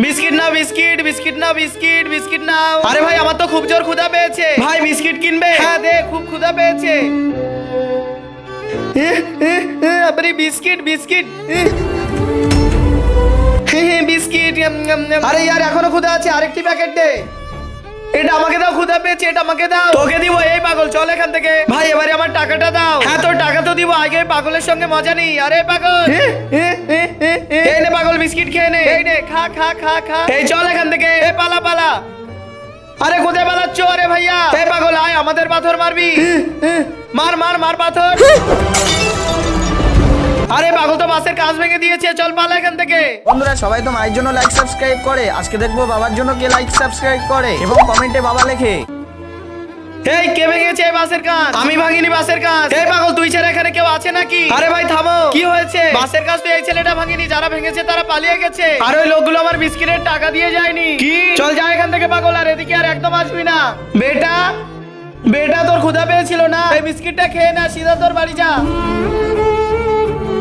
Biscuit নাও, biscuit, biscuit নাও, biscuit, biscuit নাও। আরে ভাই আমার তো খুব জোর ক্ষুধা পেয়েছে ভাই, বিস্কিট কিনবে? হ্যাঁ দে, খুব ক্ষুধা পেয়েছে। আরে বিস্কিট, বিস্কিট, বিস্কিট। আরে ইয়ার এখনো ক্ষুধা আছে, আরেকটি প্যাকেট দে। এটা আমাকে দাও, ক্ষুধা পেয়েছে, এটা আমাকে দাও। তোকে দিব। এই পাগল চল এখান থেকে। ভাই এবারে আমার টাকাটা দাও। হ্যাঁ তোর টাকা তো দিব, আগে পাগলের সঙ্গে মজা নেই। আরে পাগল, এই নে পাগল, বিস্কিট খেয়ে নে। এই নে, খা খা খা খা। এই চল এখান থেকে, এ পালা পালা। আরে কোথায় পালাচ্ছ? আরে ভাইয়া, এই পাগল আয়, আমাদের পাথর মারবি। মার মার মার পাথর। আরে পাগল তো বাসের কাজ ভেঙে দিয়েছে, চল পালা এখান থেকে। বন্ধুরা সবাই তো মায়ের জন্য লাইক সাবস্ক্রাইব করে, আজকে দেখবো বাবার জন্য কে লাইক সাবস্ক্রাইব করে এবং কমেন্টে বাবা লেখে। এই কে ভেঙেছে এই বাসের কাজ? আমি ভাঙিনি বাসের কাজ। এই পাগল তুই ছাড়া এখানে কেউ আছে নাকি? আরে ভাই থামো, কি হয়েছে? বাসের কাজ তো এই ছেলেটা ভাঙিনি, যারা ভেঙেছে তারা পালিয়ে গেছে। আর ওই লোকগুলো আমার বিস্কিটের টাকা দিয়ে যায়নি। কি? চল যা এখান থেকে পাগল, আর এদিকে আর একদম আসবি না। বেটা, বেটা তোর ক্ষুধা পেয়েছিল না? এই বিস্কিটটা খেয়ে না, সিধা তোর বাড়ি যা।